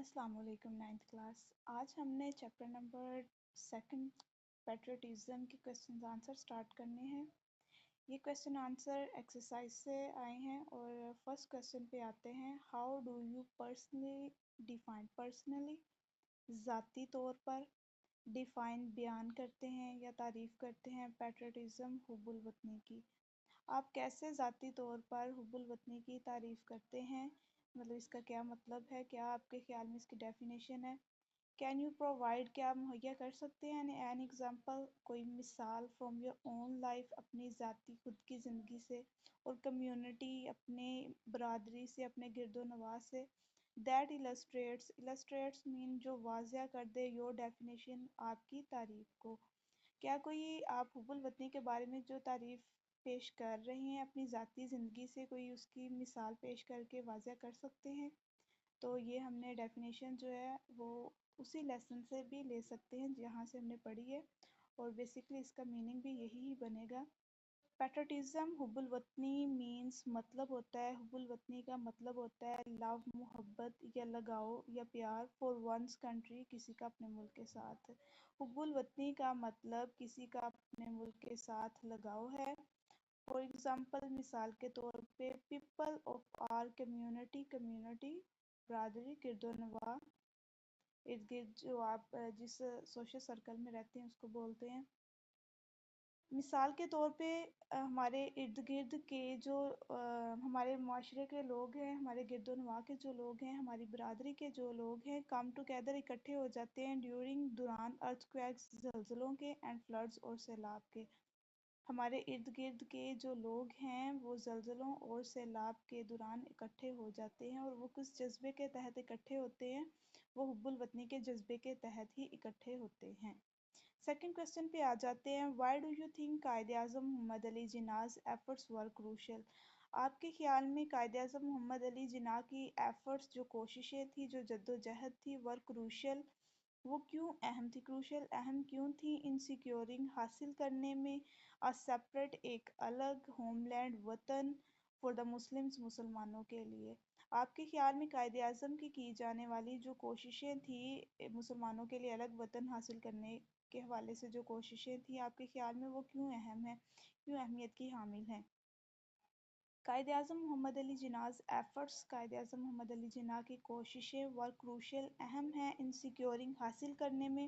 السلام علیکم ninth class. آج ہم نے چیپٹر نمبر سیکنڈ پیٹریٹزم کے کویسچن آنسر سٹارٹ کرنے ہیں۔ یہ کویسچن آنسر ایکسرسائز سے آئے ہیں اور فرسٹ کویسچن پہ آتے ہیں۔ How do you personally define, personally ذاتی طور پر، ڈیفائن بیان کرتے ہیں یا تعریف کرتے ہیں پیٹریٹزم حب الوطنی کی۔ آپ کیسے ذاتی طور پر حب الوطنی کی تعریف کرتے ہیں، مطلب اس کا کیا مطلب ہے، کیا آپ کے خیال میں اس کی ڈیفینیشن ہے۔ کین یو پرووائڈ، کیا آپ مہیا کر سکتے ہیں این ایگزامپل، کوئی مثال فرام یور اون لائف، اپنی ذاتی خود کی زندگی سے، اور کمیونٹی اپنے برادری سے، اپنے گرد و نواح سے۔ دیٹ illustrates، illustrates مین جو واضح کر دے یور ڈیفینیشن، آپ کی تعریف کو۔ کیا کوئی آپ حب الوطنی کے بارے میں جو تعریف پیش کر رہے ہیں اپنی ذاتی زندگی سے، کوئی اس کی مثال پیش کر کے واضح کر سکتے ہیں؟ تو یہ ہم نے ڈیفینیشن جو ہے وہ اسی لیسن سے بھی لے سکتے ہیں جہاں سے ہم نے پڑھی ہے، اور بیسکلی اس کا میننگ بھی یہی بنے گا۔ پیٹریٹزم حب الوطنی مینس مطلب ہوتا ہے، حب الوطنی کا مطلب ہوتا ہے لو، محبت یا لگاؤ یا پیار، فار ونس کنٹری، کسی کا اپنے ملک کے ساتھ۔ حب الوطنی کا مطلب کسی کا اپنے ملک کے ساتھ لگاؤ ہے۔ فار ایگزامپل، مثال کے طور پہ، people of our community, community برادری، گرد و نواح، ارد گرد جو آپ جس سوشل سرکل میں رہتے ہیں اس کو بولتے ہیں۔ مثال کے طور پہ ہمارے ارد گرد کے جو ہمارے معاشرے کے لوگ ہیں، ہمارے گرد و نواح کے جو لوگ ہیں، ہماری برادری کے جو لوگ ہیں، کم ٹوگیدر، اکٹھے ہو جاتے ہیں ڈیورنگ، دوران، ارتھ کویکس، زلزلوں کے، اینڈ فلڈز، اور سیلاب کے۔ ہمارے ارد گرد کے جو لوگ ہیں وہ زلزلوں اور سیلاب کے دوران اکٹھے ہو جاتے ہیں، اور وہ کس جذبے کے تحت اکٹھے ہوتے ہیں؟ وہ حب الوطنی کے جذبے کے تحت ہی اکٹھے ہوتے ہیں۔ سیکنڈ کویسچن پہ آ جاتے ہیں۔ Why do you think Quaid Azam Muhammad Ali جناح's efforts were crucial؟ آپ کے خیال میں قائد اعظم محمد علی جناح کی ایفرٹس، جو کوششیں تھیں، جو جدوجہد تھی، were crucial، وہ کیوں اہم تھی؟ کروشل اہم کیوں تھی؟ ان سیکیورنگ، حاصل کرنے میں، سیپریٹ، ایک الگ، ہوم لینڈ، وطن، فار دا مسلمز، مسلمانوں کے لیے۔ آپ کے خیال میں قائد اعظم کی جانے والی جو کوششیں تھیں مسلمانوں کے لیے الگ وطن حاصل کرنے کے حوالے سے، جو کوششیں تھیں، آپ کے خیال میں وہ کیوں اہم ہیں، کیوں اہمیت کی حامل ہیں؟ قائد اعظم محمد علی جناح's efforts، قائد اعظم محمد علی جناح کی کوششیں، were crucial، اہم ہیں، in securing، حاصل کرنے میں،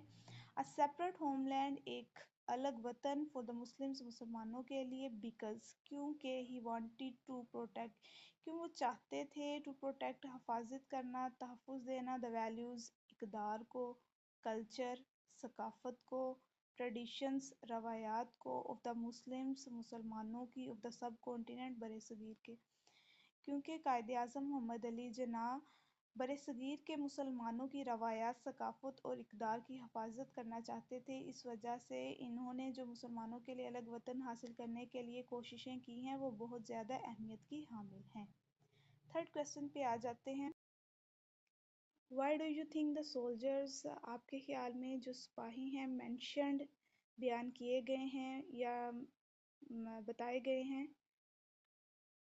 a separate homeland، ایک الگ وطن، for the Muslims، مسلمانوں کے لیے، because، کیونکہ he wanted to protect، کیوں وہ چاہتے تھے، to protect، حفاظت کرنا، تحفظ دینا، the values، اقدار کو، culture، ثقافت کو، ٹریڈیشنز، روایات کو، آف دا مسلمز، مسلمانوں کی، آف دا سب کانٹیننٹ، برِ صغیر کے۔ کیونکہ قائد اعظم محمد علی جناح برِ صغیر کے مسلمانوں کی روایات، ثقافت اور اقدار کی حفاظت کرنا چاہتے تھے، اس وجہ سے انہوں نے جو مسلمانوں کے لیے الگ وطن حاصل کرنے کے لیے کوششیں کی ہیں وہ بہت زیادہ اہمیت کی حامل ہیں۔ تھرڈ کویسچن پہ آ جاتے ہیں۔ Why do you think the soldiers, آپ کے خیال میں جو سپاہی ہیں، مینشنڈ، بیان کیے گئے ہیں یا بتائے گئے ہیں،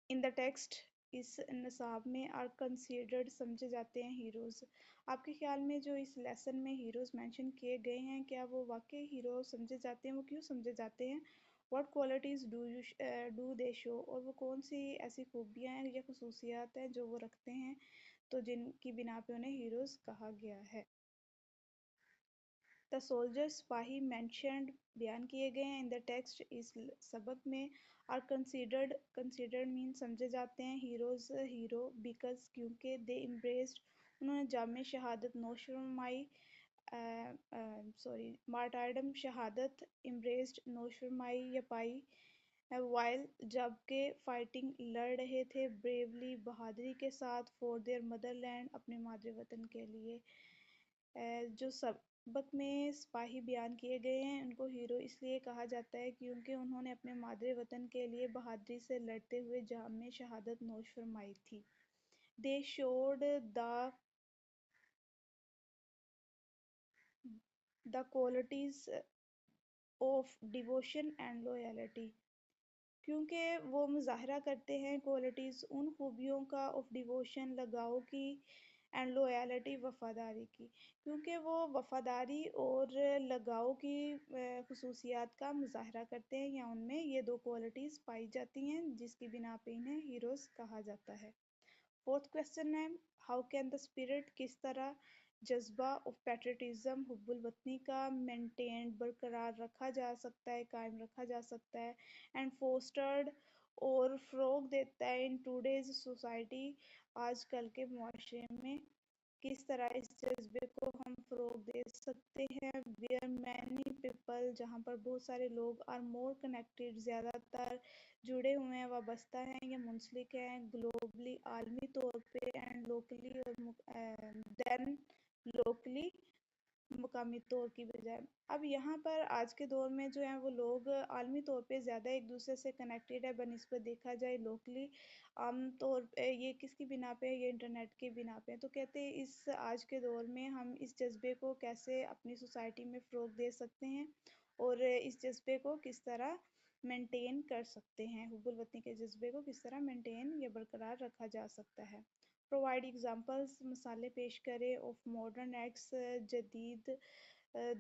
ان دا ٹیکسٹ، اس نصاب میں، آر کنسیڈرڈ، سمجھے جاتے ہیں، ہیروز۔ آپ کے خیال میں جو اس لیسن میں ہیروز مینشن کیے گئے ہیں، کیا وہ واقعی ہیرو سمجھے جاتے ہیں؟ وہ کیوں سمجھے جاتے ہیں؟ واٹ کوالٹیز ڈو دے شو، اور وہ کون سی ایسی خوبیاں ہیں یا خصوصیات ہیں جو وہ رکھتے ہیں تو جن کی بنا پہ انہیں ہیروز کہا گیا ہے؟ دا سولجر، سپاہی، مینشنڈ، بیان کیے گئے ہیں، ان دا ٹیکسٹ، اس سبق میں، آر کنسیڈرڈ، کنسیڈرڈ مین سمجھے جاتے ہیں، ہیروز، ہیرو، بیکاز، کیونکہ، دے امبریسڈ، انہوں نے جامع شہادت نوش فرمائی، مارٹائرڈم، شہادت، امبریسڈ، نوش فرمائی یا پائی، وائل، جبکہ، فائٹنگ، لڑ رہے تھے، بریولی، بہادری کے ساتھ، فور دیئر مدر لینڈ، اپنے مادر وطن کے لیے۔ جو سبق میں سپاہی بیان کیے گئے ہیں ان کو ہیرو اس لیے کہا جاتا ہے کیونکہ انہوں نے اپنے مادر وطن کے لیے بہادری سے لڑتے ہوئے جامع شہادت نوش فرمائی تھی۔ They should the qualities of devotion and loyalty, کیونکہ وہ مظاہرہ کرتے ہیں کوالٹیز، ان خوبیوں کا، آف ڈیووشن، لگاؤ کی، اینڈ لویالٹی وفاداری کی، کیونکہ وہ وفاداری اور لگاؤ کی خصوصیات کا مظاہرہ کرتے ہیں یا ان میں یہ دو کوالٹیز پائی جاتی ہیں جس کی بنا پہ انہیں ہیروز کہا جاتا ہے۔ فورتھ کویسچن ہے ہاؤ کین دا اسپرٹ، کس طرح جذبہ آف پیٹریٹزم حب الوطنی کا مینٹینڈ برقرار رکھا جا سکتا ہے، قائم رکھا جا سکتا ہے، اینڈ فوسٹرڈ اور فروغ دیتا ہے ان ٹوڈیز سوسائٹی، آج کل کے معاشرے میں کس طرح اس جذبے کو ہم فروغ دے سکتے ہیں۔ ویئر مینی پیپل، جہاں پر بہت سارے لوگ آر مور کنیکٹڈ، زیادہ تر جڑے ہوئے ہیں، وابستہ ہیں یا منسلک ہیں، گلوبلی عالمی طور پہ، اینڈ لوکلی اور دین لوکلی مقامی طور کی بجائے۔ اب یہاں پر آج کے دور میں جو ہیں وہ لوگ عالمی طور پہ زیادہ ایک دوسرے سے کنیکٹڈ ہے بنسبت دیکھا جائے لوکلی عام طور پہ، یہ کس کی بنا پہ ہے، یہ انٹرنیٹ کی بنا پہ ہے۔ تو کہتے ہیں اس آج کے دور میں ہم اس جذبے کو کیسے اپنی سوسائٹی میں فروغ دے سکتے ہیں اور اس جذبے کو کس طرح مینٹین کر سکتے ہیں، حب الوطنی کے جذبے کو کس طرح مینٹین یا برقرار رکھا جا سکتا ہے۔ پرووائڈ ایگزامپلس، مثالیں پیش کریں آف ماڈرن ایکٹس، جدید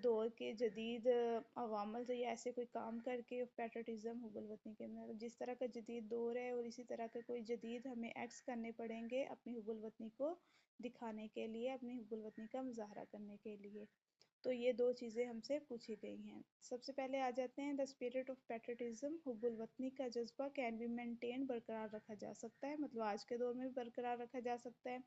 دور کے جدید عوامل سے یا ایسے کوئی کام کر کے پیٹریٹزم حب الوطنی کے اندر جس طرح کا جدید دور ہے اور اسی طرح کے کوئی جدید ہمیں ایکٹس کرنے پڑیں گے اپنی حب الوطنی کو دکھانے کے لیے، اپنی حب الوطنی کا مظاہرہ کرنے کے لیے۔ تو یہ دو چیزیں ہم سے پوچھی گئی ہیں۔ سب سے پہلے آ جاتے ہیں دا اسپرٹ آف پیٹریٹزم، حب الوطنی کا جذبہ کین بی مینٹین، برقرار رکھا جا سکتا ہے، مطلب آج کے دور میں بھی برقرار رکھا جا سکتا ہے،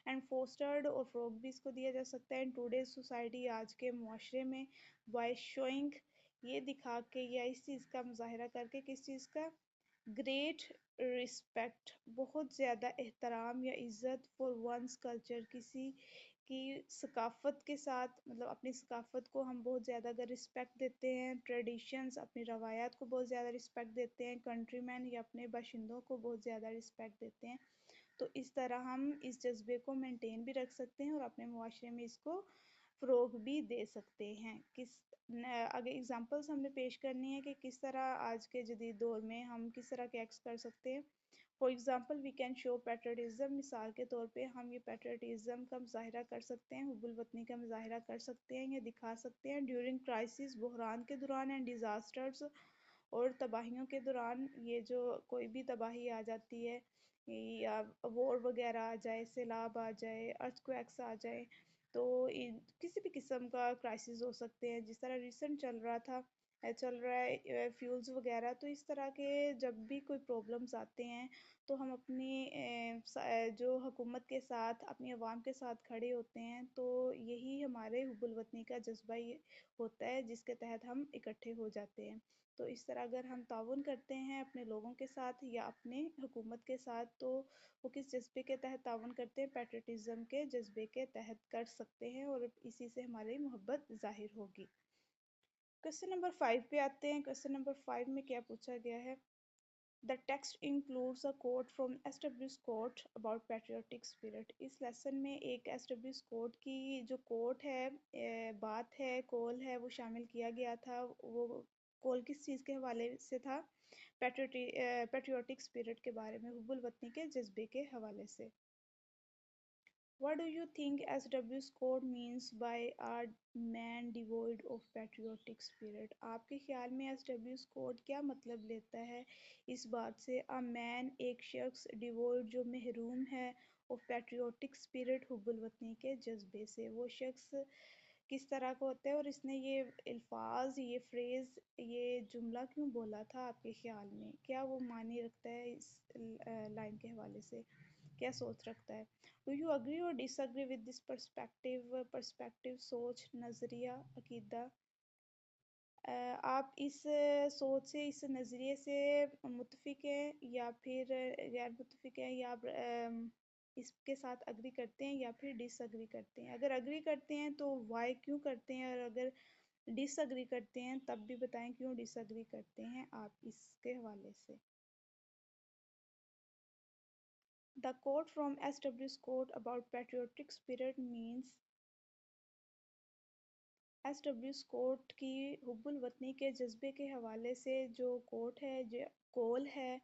اینڈ فوسٹرڈ اور فروغ بھی اس کو دیا جا سکتا ہے ان ٹوڈیز سوسائٹی، آج کے معاشرے میں، بائی شوئنگ، یہ دکھا کے یا اس چیز کا مظاہرہ کر کے، کس چیز کا، گریٹ رسپیکٹ، بہت زیادہ احترام یا عزت، فار ونس کلچر، کسی کی ثقافت کے ساتھ، مطلب اپنی ثقافت کو ہم بہت زیادہ اگر رسپیکٹ دیتے ہیں، ٹریڈیشنز اپنی روایات کو بہت زیادہ رسپیکٹ دیتے ہیں، کنٹری مین یا اپنے باشندوں کو بہت زیادہ رسپیکٹ دیتے ہیں، تو اس طرح ہم اس جذبے کو مینٹین بھی رکھ سکتے ہیں اور اپنے معاشرے میں اس کو فروغ بھی دے سکتے ہیں۔ اگر ایگزامپلس ہم نے پیش کرنی ہے کہ کس طرح آج کے جدید دور میں ہم کس طرح کے ایکٹس کر سکتے ہیں۔ For example we can show patriotism, مثال کے طور پہ ہم یہ پیٹریٹزم کا مظاہرہ کر سکتے ہیں، حب الوطنی کا مظاہرہ کر سکتے ہیں یا دکھا سکتے ہیں ڈیورنگ کرائسس، بحران کے دوران، اینڈ ڈیزاسٹرز اور تباہیوں کے دوران، یہ جو کوئی بھی تباہی آ جاتی ہے یا وار وغیرہ آ جائے، سیلاب آ جائے، ارتھکویکس آ جائے، تو کسی بھی قسم کا کرائسس ہو سکتے ہیں، جس طرح ریسنٹ چل رہا ہے فیولز وغیرہ، تو اس طرح کے جب بھی کوئی پرابلمز آتے ہیں تو ہم اپنی جو حکومت کے ساتھ، اپنی عوام کے ساتھ کھڑے ہوتے ہیں، تو یہی ہمارے حب الوطنی کا جذبہ ہوتا ہے جس کے تحت ہم اکٹھے ہو جاتے ہیں۔ تو اس طرح اگر ہم تعاون کرتے ہیں اپنے لوگوں کے ساتھ یا اپنے حکومت کے ساتھ، تو وہ کس جذبے کے تحت تعاون کرتے ہیں، پیٹریٹزم کے جذبے کے تحت کر سکتے ہیں، اور اسی سے ہماری محبت ظاہر ہوگی۔ کوسچن نمبر 5 پہ آتے ہیں۔ کوسچن نمبر 5 میں کیا پوچھا گیا ہے؟ The text includes a quote from S W Scott about patriotic spirit۔ اس لیسن میں ایک ایس ڈبلیو اسکوٹ کی جو کوٹ ہے، بات ہے، کول ہے، وہ شامل کیا گیا تھا۔ وہ کول کس چیز کے حوالے سے تھا؟ پیٹریوٹک اسپرٹ کے بارے میں، حب الوطنی کے جذبے کے حوالے سے۔ What do you think S.W. Scott means by a man devoid of patriotic spirit؟ آپ کے خیال میں ایس ڈبلیو اسکوٹ کیا مطلب لیتا ہے اس بات سے؟ a man، ایک شخص، devoid، جو محروم ہے، of patriotic spirit، حب الوطنی کے جذبے سے۔ وہ شخص کس طرح کا ہوتا ہے اور اس نے یہ الفاظ، یہ فریز، یہ جملہ کیوں بولا تھا آپ کے خیال میں؟ کیا وہ معنی رکھتا ہے اس لائن کے حوالے سے؟ کیا سوچ رکھتا ہے؟ ڈو یو اگری اور ڈس اگری ود دس پرسپیکٹیو، سوچ، نظریہ، عقیدہ؟ آپ اس سوچ سے، اس نظریے سے متفق ہیں یا پھر غیر متفق ہیں، یا آپ اس کے ساتھ اگری کرتے ہیں یا پھر ڈس اگری کرتے ہیں؟ اگر اگری کرتے ہیں تو وائی، کیوں کرتے ہیں؟ اور اگر ڈس اگری کرتے ہیں تب بھی بتائیں کیوں ڈس اگری کرتے ہیں آپ اس کے حوالے سے۔ The quote from S W Scott about patriotic spirit means، S W squat کی حب الوطنی کے جذبے کے حوالے سے جو کوٹ ہے، جو کول ہے،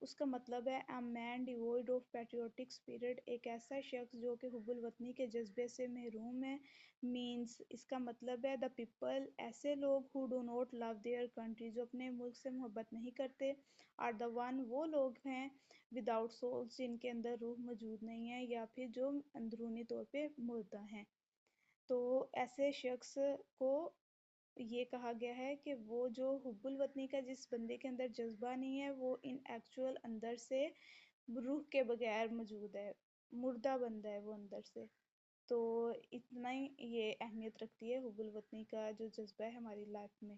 اس کا مطلب ہے اے مین ڈیوائڈ آف پیٹریوٹک اسپرٹ، ایک ایسا شخص جو کہ حب الوطنی کے جذبے سے محروم ہے. مینس اس کا مطلب ہے دا پیپل، ایسے لوگ who do not love their country, جو اپنے ملک سے محبت نہیں کرتے. آر دا ون، وہ لوگ ہیں وداؤٹ سولس، جن کے اندر روح موجود نہیں ہے یا پھر جو اندرونی طور پہ مردہ ہیں. تو ایسے شخص کو یہ کہا گیا ہے کہ وہ جو حب الوطنی کا جس بندے کے اندر جذبہ نہیں ہے وہ ان ایکچوئل اندر سے روح کے بغیر موجود ہے، مردہ بندہ ہے وہ اندر سے. تو اتنا ہی یہ اہمیت رکھتی ہے حب الوطنی کا جو جذبہ ہے ہماری لائف میں،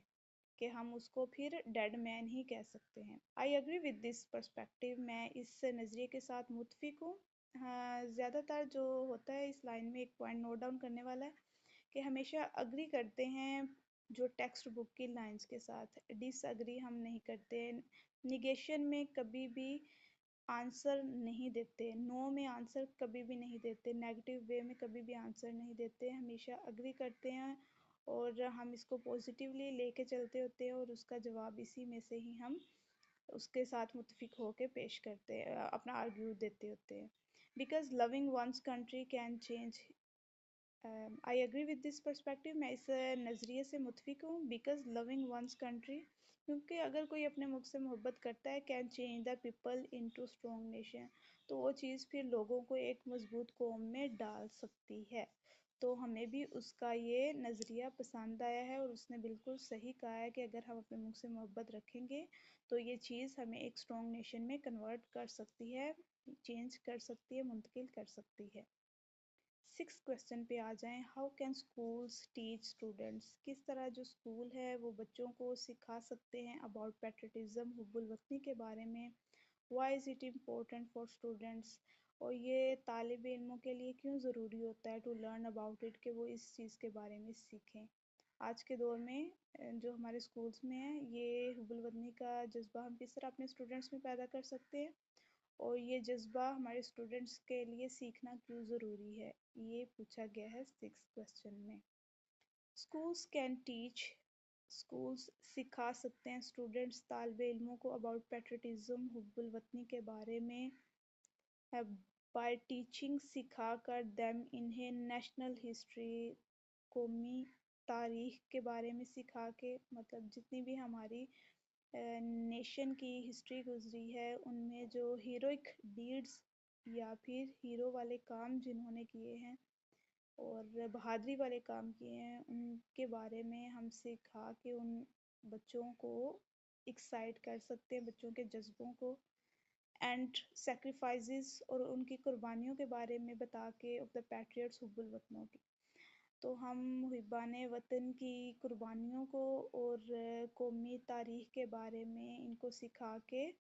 کہ ہم اس کو پھر ڈیڈ مین ہی کہہ سکتے ہیں. آئی اگری ود دس پرسپیکٹیو، میں اس نظریے کے ساتھ متفق ہوں. ہاں، زیادہ تر جو ہوتا ہے اس لائن میں ایک پوائنٹ نوٹ ڈاؤن کرنے والا ہے کہ ہمیشہ اگری کرتے ہیں جو ٹیکسٹ بک کی لائنز کے ساتھ، ڈس اگری ہم نہیں کرتے. نیگیشن میں کبھی بھی آنسر نہیں دیتے، نو میں آنسر کبھی بھی نہیں دیتے، نیگیٹو وے میں کبھی بھی آنسر نہیں دیتے، ہمیشہ اگری کرتے ہیں اور ہم اس کو پازیٹیولی لے کے چلتے ہوتے ہیں اور اس کا جواب اسی میں سے ہی ہم اس کے ساتھ متفق ہو کے پیش کرتے ہیں، اپنا آرگیو دیتے ہوتے ہیں. Because loving one's country can change. I agree with this perspective, میں اس نظریے سے متفق ہوں. بیکاز لونگ ونس کنٹری، کیونکہ اگر کوئی اپنے ملک سے محبت کرتا ہے، can change the people into strong nation, تو وہ چیز پھر لوگوں کو ایک مضبوط قوم میں ڈال سکتی ہے. تو ہمیں بھی اس کا یہ نظریہ پسند آیا ہے اور اس نے بالکل صحیح کہا ہے کہ اگر ہم اپنے ملک سے محبت رکھیں گے تو یہ چیز ہمیں ایک اسٹرانگ نیشن میں کنورٹ کر سکتی ہے، چینج کر سکتی ہے، منتقل کر سکتی ہے. 6 کویسچن پہ آ جائیں. How can schools teach students, کس طرح جو اسکول ہے وہ بچوں کو سکھا سکتے ہیں اباؤٹ پیٹریٹزم، حب الوطنی کے بارے میں. Why is it important for students, اور یہ طالب علموں کے لیے کیوں ضروری ہوتا ہے ٹو لرن اباؤٹ اٹ، کہ وہ اس چیز کے بارے میں سیکھیں. آج کے دور میں جو ہمارے اسکولس میں ہیں یہ حب الوطنی کا جذبہ ہم کس طرح اپنے اسٹوڈنٹس میں پیدا کر سکتے ہیں اور یہ جذبہ ہمارے اسٹوڈنٹس کے لیے سیکھنا کیوں ضروری ہے، یہ پوچھا گیا ہے 6 کویسچن میں. اسکولس کین ٹیچ، اسکولس سکھا سکتے ہیں اسٹوڈنٹس طالب علموں کو اباؤٹ پیٹریٹزم، حب الوطنی کے بارے میں، بائی ٹیچنگ، سکھا کر، دیم انہیں نیشنل ہسٹری، قومی تاریخ کے بارے میں سکھا کے، مطلب جتنی بھی ہماری نیشن کی ہسٹری گزری ہے ان میں جو ہیروئک ڈیڈز یا پھر ہیرو والے کام جنہوں نے کیے ہیں اور بہادری والے کام کیے ہیں ان کے بارے میں ہم سکھا کے ان بچوں کو ایکسائٹ کر سکتے ہیں، بچوں کے جذبوں کو. اینڈ سیکریفائزز، اور ان کی قربانیوں کے بارے میں بتا کے، آف دا پیٹریٹس، حب الوطنوں کی. تو ہم محبان وطن کی قربانیوں کو اور قومی تاریخ کے بارے میں ان کو سکھا کے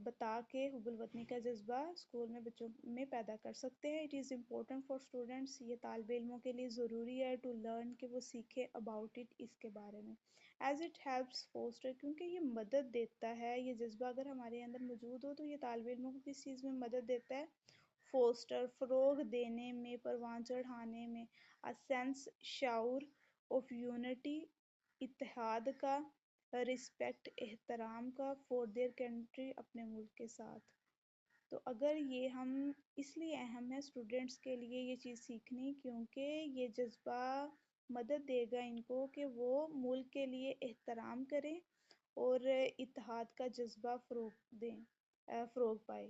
بتا کے حب الوطنی کا جذبہ اسکول میں بچوں میں پیدا کر سکتے ہیں. It is important for students, یہ طالب علموں کے لیے ضروری ہے ٹو لرن، کہ وہ سیکھے اباؤٹ اٹ، اس کے بارے میں. ایز اٹ ہیلپس فوسٹر، کیونکہ یہ مدد دیتا ہے، یہ جذبہ اگر ہمارے اندر موجود ہو تو یہ طالب علموں کو کس چیز میں مدد دیتا ہے، فوسٹر، فروغ دینے میں، پروان چڑھانے میں. a sense، شعور آف یونٹی، اتحاد کا، رسپیکٹ، احترام کا، فور دیئر کنٹری، اپنے ملک کے ساتھ. تو اگر یہ ہم اس لیے اہم ہے اسٹوڈنٹس کے لیے یہ چیز سیکھنی، کیونکہ یہ جذبہ مدد دے گا ان کو کہ وہ ملک کے لیے احترام کریں اور اتحاد کا جذبہ فروغ پائے،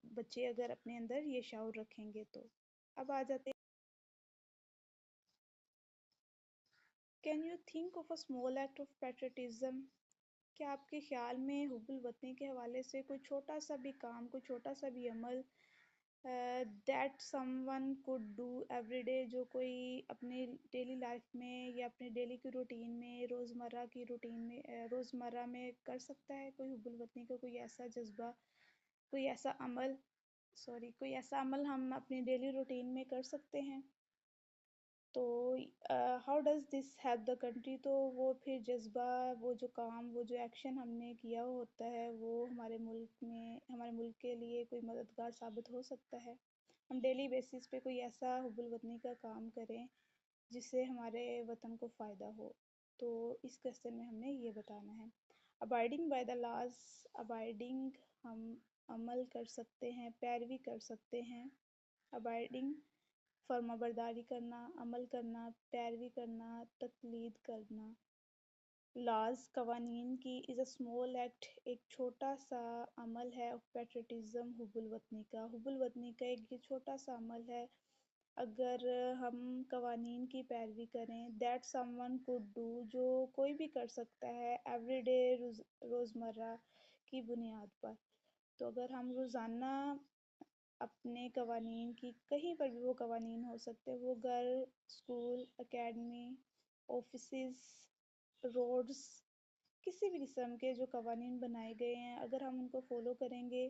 بچے اگر اپنے اندر یہ شعور رکھیں گے تو. اب آ جاتے ہیں، can you think of a small act of patriotism, کیا آپ کے خیال میں حب الوطنی کے حوالے سے کوئی چھوٹا سا بھی کام، کوئی چھوٹا سا بھی عمل that some one could do every day, جو کوئی اپنی ڈیلی لائف میں یا اپنے ڈیلی کی روٹین میں، روزمرہ کی روٹین میں، روزمرہ میں کر سکتا ہے کوئی حب الوطنی کا کوئی ایسا جذبہ، کوئی ایسا عمل، کوئی ایسا عمل ہم اپنی ڈیلی روٹین میں کر سکتے ہیں. تو how does this help the country, تو وہ پھر جذبہ، وہ جو کام، وہ جو ایکشن ہم نے کیا ہوتا ہے وہ ہمارے ملک میں، ہمارے ملک کے لیے کوئی مددگار ثابت ہو سکتا ہے. ہم ڈیلی بیسس پہ کوئی ایسا حب الوطنی کا کام کریں جس سے ہمارے وطن کو فائدہ ہو. تو اس کویسچن میں ہم نے یہ بتانا ہے. Abiding by the laws, abiding ہم عمل کر سکتے ہیں، پیروی کر سکتے ہیں. ابائڈنگ فرما برداری کرنا، عمل کرنا، پیروی کرنا، تقلید کرنا. لاز قوانین کی از اے اسمال ایکٹ ایک چھوٹا سا عمل ہے آف پیٹریٹزم حب الوطنی کا، حب الوطنی کا ایک یہ چھوٹا سا عمل ہے. اگر ہم قوانین کی پیروی کریں that some one could do, جو کوئی بھی کر سکتا ہے ایوری ڈے، روزمرہ کی بنیاد پر. تو اگر ہم روزانہ اپنے قوانین کی، کہیں پر بھی وہ قوانین ہو سکتے، وہ گھر، اسکول، اکیڈمی، آفیسز، روڈز، کسی بھی قسم کے جو قوانین بنائے گئے ہیں، اگر ہم ان کو فالو کریں گے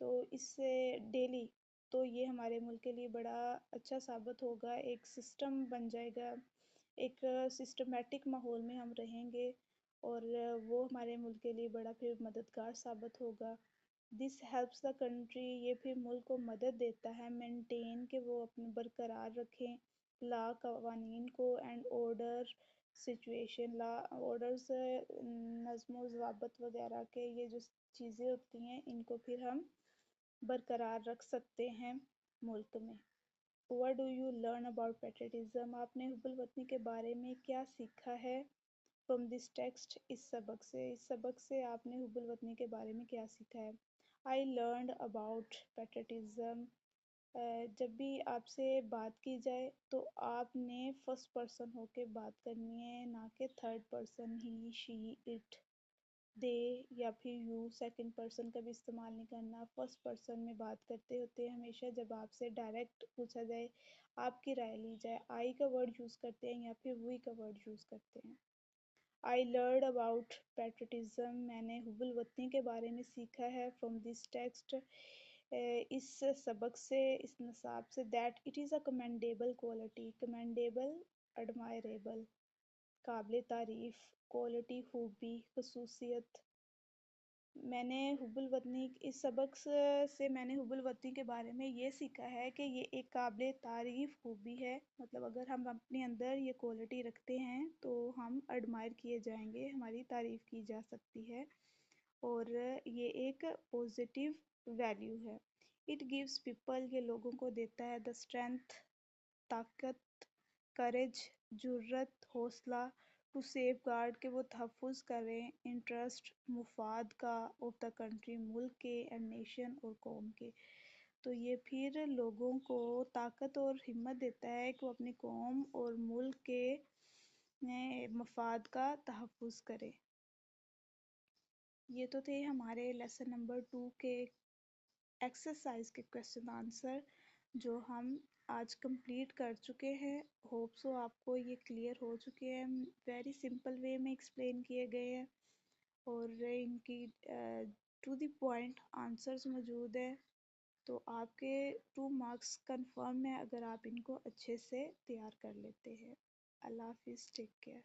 تو اس سے ڈیلی، تو یہ ہمارے ملک کے لیے بڑا اچھا ثابت ہوگا. ایک سسٹم بن جائے گا، ایک سسٹمیٹک ماحول میں ہم رہیں گے، اور وہ ہمارے ملک کے لیے بڑا پھر مددگار ثابت ہوگا. دس ہیلپس دا کنٹری، یہ پھر ملک کو مدد دیتا ہے مینٹین، کہ وہ اپنے برقرار رکھیں لا قوانین کو، and order situation, law orders, نظم و ضوابط وغیرہ کے یہ جو چیزیں ہوتی ہیں ان کو پھر ہم برقرار رکھ سکتے ہیں ملک میں. What do you learn about patriotism؟ آپ نے حب الوطنی کے بارے میں کیا سیکھا ہے from this text، اس سبق سے آپ نے حب الوطنی کے بارے میں کیا سیکھا ہے. I learned about patriotism، جب بھی آپ سے بات کی جائے تو آپ نے فرسٹ پرسن ہو کے بات کرنی ہے، نہ کہ third person, he, she, it, they, یا پھر یو. سیکنڈ پرسن کا بھی استعمال نہیں کرنا. فرسٹ پرسن میں بات کرتے ہوتے ہیں ہمیشہ جب آپ سے ڈائریکٹ پوچھا جائے، آپ کی رائے لی جائے، آئی کا ورڈ یوز کرتے ہیں یا پھر وی کا ورڈ یوز کرتے ہیں. I learned about patriotism، میں نے حب الوطنی کے بارے میں سیکھا ہے from this text، اس سبق سے، اس نصاب سے، that it is a commendable quality، commendable admirable، قابل تعریف، quality خوبی، خصوصیت. میں نے حب الوطنی، اس سبق سے میں نے حب الوطنی کے بارے میں یہ سیکھا ہے کہ یہ ایک قابل تعریف خوبی ہے. مطلب اگر ہم اپنے اندر یہ کوالٹی رکھتے ہیں تو ہم ایڈمائر کیے جائیں گے، ہماری تعریف کی جا سکتی ہے، اور یہ ایک پازیٹیو ویلیو ہے. اٹ گیوز پیپل، یہ لوگوں کو دیتا ہے، دا اسٹرینتھ، طاقت، کریج، جرأت، حوصلہ، ٹو سیف گارڈ، کہ وہ تحفظ کریں، انٹرسٹ، مفاد کا، آف دا کنٹری، ملک کے، اینڈ نیشن، اور قوم کے. تو یہ پھر لوگوں کو طاقت اور ہمت دیتا ہے کہ وہ اپنی قوم اور ملک کے مفاد کا تحفظ کرے. یہ تو تھے ہمارے لیسن نمبر 2 کے ایکسرسائز کے کویسچن آنسر جو ہم آج کمپلیٹ کر چکے ہیں. ہوپ سو آپ کو یہ کلیئر ہو چکے ہیں، ویری سمپل وے میں ایکسپلین کیے گئے ہیں، اور ان کی ٹو دی پوائنٹ آنسرز موجود ہیں. تو آپ کے 2 مارکس کنفرم ہیں اگر آپ ان کو اچھے سے تیار کر لیتے ہیں. اللہ حافظ، ٹیک کیئر.